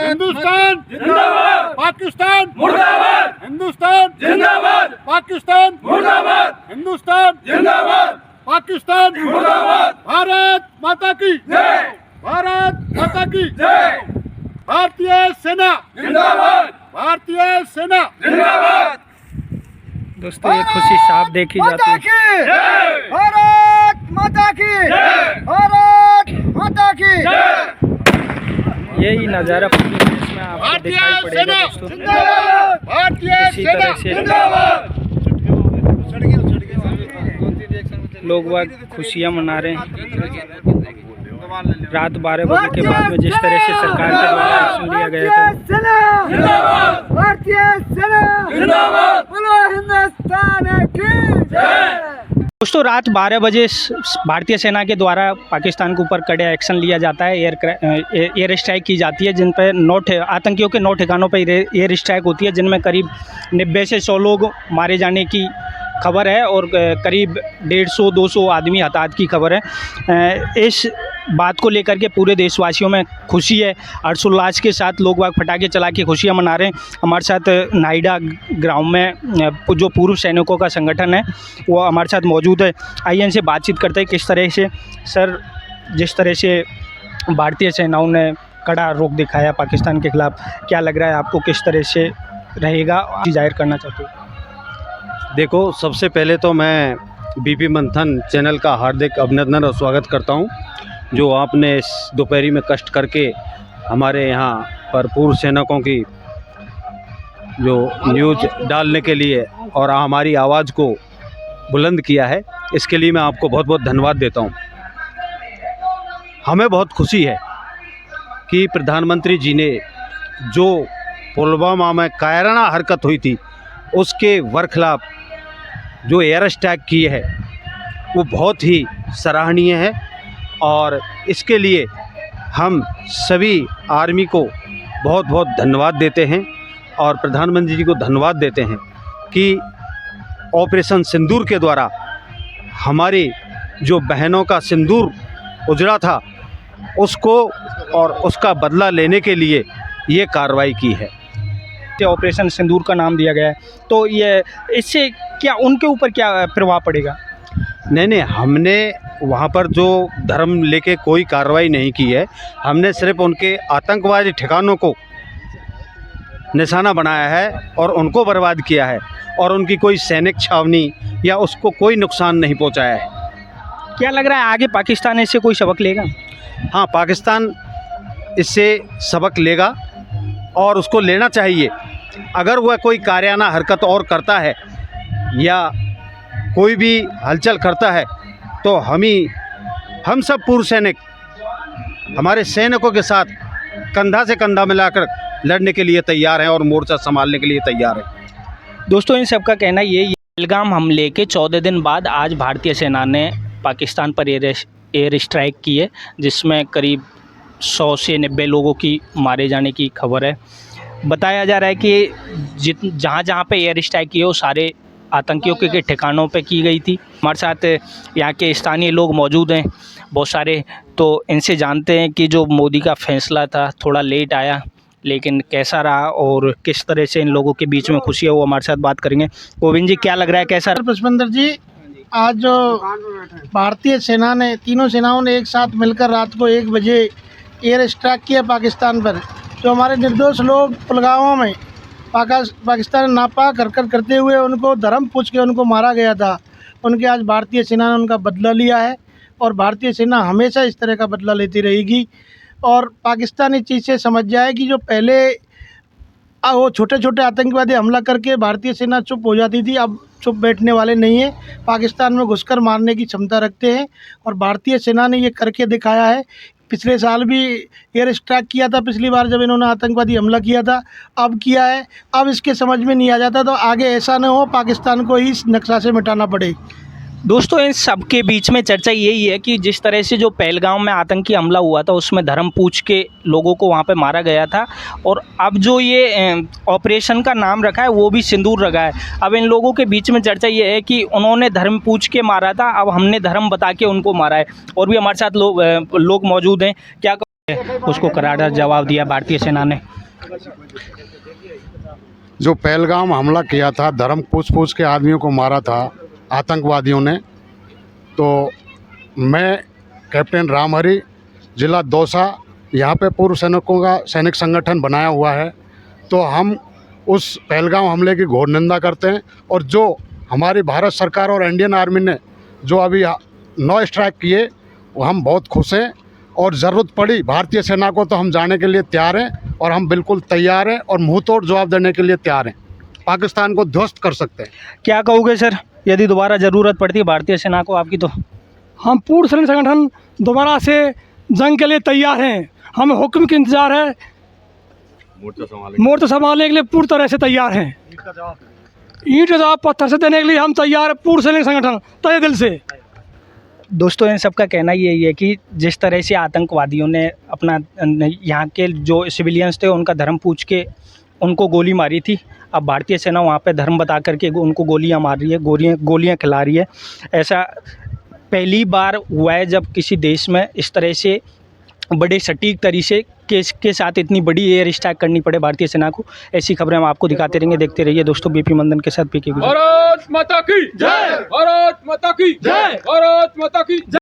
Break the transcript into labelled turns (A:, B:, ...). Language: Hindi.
A: हिंदुस्तान
B: जिंदाबाद,
A: पाकिस्तान
B: मुर्दाबाद,
A: हिंदुस्तान
B: जिंदाबाद,
A: पाकिस्तान
B: मुर्दाबाद,
A: हिंदुस्तान
B: जिंदाबाद,
A: पाकिस्तान
B: मुर्दाबाद,
A: भारत माता की
B: जय,
A: भारत माता की
B: जय,
A: भारतीय सेना
B: जिंदाबाद,
A: भारतीय सेना
B: जिंदाबाद,
C: दोस्तों ये खुशी साफ देखी जाती है।
B: जय,
A: भारत माता की
B: जय,
A: भारत माता की
B: जय,
C: यही नज़ारा पूरे देश में आपको
A: भारतीय
C: दिखाई पड़ेगा
A: सेना
C: दोस्तों।
A: जिंदाबाद भारतीय
C: इसी
A: सेना
C: तरह से
B: जिंदाबाद,
C: लोग वह खुशियाँ मना रहे हैं। रात 12 बजे के बाद में जिस तरह से सरकार के द्वारा एक्शन लिया गया था,
B: जिंदाबाद,
A: भारतीय सेना
B: जिंदाबाद,
A: बोलो हिंदुस्तान की जय।
C: दोस्तों रात 12 बजे भारतीय सेना के द्वारा पाकिस्तान के ऊपर कड़े एक्शन लिया जाता है। एयर स्ट्राइक की जाती है, जिन पर आतंकियों के 9 ठिकानों पर एयर स्ट्राइक होती है, जिनमें करीब 90 से 100 लोग मारे जाने की खबर है और करीब 150-200 आदमी हताहत की खबर है। इस बात को लेकर के पूरे देशवासियों में खुशी है। हर्षोल्लास के साथ लोग वाग पटाखे चला के खुशियाँ मना रहे हैं। हमारे साथ नाइडा ग्राउंड में जो पूर्व सैनिकों का संगठन है वो हमारे साथ मौजूद है। आइए इनसे बातचीत करते हैं किस तरह से। सर, जिस तरह से भारतीय सेनाओं ने कड़ा रुख दिखाया पाकिस्तान के खिलाफ, क्या लग रहा है आपको, किस तरह से रहेगा, जाहिर करना चाहते हो?
D: देखो, सबसे पहले तो मैं बीपी मंथन चैनल का हार्दिक अभिनंदन और स्वागत करता हूं, जो आपने इस दोपहरी में कष्ट करके हमारे यहाँ पर पूर्व सैनिकों की जो न्यूज़ डालने के लिए और हमारी आवाज़ को बुलंद किया है, इसके लिए मैं आपको बहुत बहुत धन्यवाद देता हूं। हमें बहुत खुशी है कि प्रधानमंत्री जी ने जो पुलवामा में कायराना हरकत हुई थी उसके बरखिलाफ जो एयर स्ट्राइक की है वो बहुत ही सराहनीय है, और इसके लिए हम सभी आर्मी को बहुत बहुत धन्यवाद देते हैं और प्रधानमंत्री जी को धन्यवाद देते हैं कि ऑपरेशन सिंदूर के द्वारा हमारी जो बहनों का सिंदूर उजड़ा था उसको और उसका बदला लेने के लिए ये कार्रवाई की है।
C: ऑपरेशन सिंदूर का नाम दिया गया है, तो ये इससे क्या उनके ऊपर क्या प्रभाव पड़ेगा?
D: नहीं, हमने वहाँ पर जो धर्म लेके कोई कार्रवाई नहीं की है। हमने सिर्फ उनके आतंकवादी ठिकानों को निशाना बनाया है और उनको बर्बाद किया है, और उनकी कोई सैनिक छावनी या उसको कोई नुकसान नहीं पहुँचाया है।
C: क्या लग रहा है आगे पाकिस्तान इससे कोई सबक लेगा?
D: हाँ, पाकिस्तान इससे सबक लेगा और उसको लेना चाहिए। अगर वह कोई कायराना हरकत और करता है या कोई भी हलचल करता है तो हम सब पूर्व सैनिक हमारे सैनिकों के साथ कंधा से कंधा मिलाकर लड़ने के लिए तैयार हैं और मोर्चा संभालने के लिए तैयार हैं।
C: दोस्तों इन सबका कहना ये पहलगाम हमले के 14 दिन बाद आज भारतीय सेना ने पाकिस्तान पर एयर स्ट्राइक की है, जिसमें करीब 100 से 90 लोगों की मारे जाने की खबर है। बताया जा रहा है कि जहाँ पे एयर स्ट्राइक की है वो सारे आतंकियों के ठिकानों पे की गई थी। हमारे साथ यहाँ के स्थानीय लोग मौजूद हैं बहुत सारे, तो इनसे जानते हैं कि जो मोदी का फैसला था थोड़ा लेट आया, लेकिन कैसा रहा और किस तरह से इन लोगों के बीच में खुशी है, वो हमारे साथ बात करेंगे। गोविंद जी, क्या लग रहा है, कैसा?
E: पुष्पेंद्र जी, आज जो भारतीय सेना ने, तीनों सेनाओं ने एक साथ मिलकर रात को 1 बजे एयर स्ट्राइक किया पाकिस्तान पर, जो हमारे निर्दोष लोग पुलवामा में पाकिस्तान नापाक हरकत करते हुए उनको धर्म पूछ के उनको मारा गया था, उनके आज भारतीय सेना ने उनका बदला लिया है और भारतीय सेना हमेशा इस तरह का बदला लेती रहेगी। और पाकिस्तान इस चीज़ से समझ जाए कि जो पहले वो छोटे छोटे आतंकवादी हमला करके भारतीय सेना चुप हो जाती थी, अब चुप बैठने वाले नहीं है, पाकिस्तान में घुसकर मारने की क्षमता रखते हैं और भारतीय सेना ने ये करके दिखाया है। पिछले साल भी एयर स्ट्राइक किया था, पिछली बार जब इन्होंने आतंकवादी हमला किया था, अब किया है। अब इसके समझ में नहीं आ जाता तो आगे ऐसा न हो पाकिस्तान को ही इस नक्शा से मिटाना पड़े।
C: दोस्तों इन सब के बीच में चर्चा यही है कि जिस तरह से जो पहलगाम में आतंकी हमला हुआ था उसमें धर्म पूछ के लोगों को वहां पे मारा गया था, और अब जो ये ऑपरेशन का नाम रखा है वो भी सिंदूर रखा है। अब इन लोगों के बीच में चर्चा ये है कि उन्होंने धर्म पूछ के मारा था, अब हमने धर्म बता के उनको मारा है। और भी हमारे साथ लोग मौजूद हैं। क्या उसको करारा जवाब दिया भारतीय सेना ने।
F: जो पहलगाम हमला किया था, धर्म पूछ के आदमियों को मारा था आतंकवादियों ने, तो मैं कैप्टन रामहरी, जिला दौसा, यहाँ पे पूर्व सैनिकों का सैनिक संगठन बनाया हुआ है, तो हम उस पहलगाम हमले की घोर निंदा करते हैं। और जो हमारी भारत सरकार और इंडियन आर्मी ने जो अभी 9 स्ट्राइक किए, वो हम बहुत खुश हैं। और ज़रूरत पड़ी भारतीय सेना को तो हम जाने के लिए तैयार हैं, और हम बिल्कुल तैयार हैं और मुँह तोड़ जवाब देने के लिए तैयार हैं। पाकिस्तान को ध्वस्त कर सकते हैं।
C: क्या कहोगे सर, यदि दोबारा ज़रूरत पड़ती है भारतीय सेना को आपकी तो?
G: हम पूर्व सैनिक संगठन दोबारा से जंग के लिए तैयार हैं। हमें हुक्म की इंतज़ार है, मोर्चा संभालने के लिए पूरी तरह से तैयार हैं। ईंट का जवाब पत्थर से देने के लिए हम तैयार हैं, पूर्व सैनिक संगठन तहे दिल से।
C: दोस्तों, इन सबका कहना यही है कि जिस तरह से आतंकवादियों ने अपना यहाँ के जो सिविलियंस थे उनका धर्म पूछ के उनको गोली मारी थी, अब भारतीय सेना वहाँ पे धर्म बता करके उनको गोलियाँ मार रही है, गोलियाँ खिला रही है। ऐसा पहली बार हुआ है जब किसी देश में इस तरह से बड़े सटीक तरीके के साथ इतनी बड़ी एयर स्ट्राइक करनी पड़े भारतीय सेना को। ऐसी खबरें हम आपको दिखाते रहेंगे, देखते रहिए दोस्तों। बीपी मंदन के साथ पीके गुजर।
B: भारत माता की जय, भारत माता की जय, भारत माता की जय।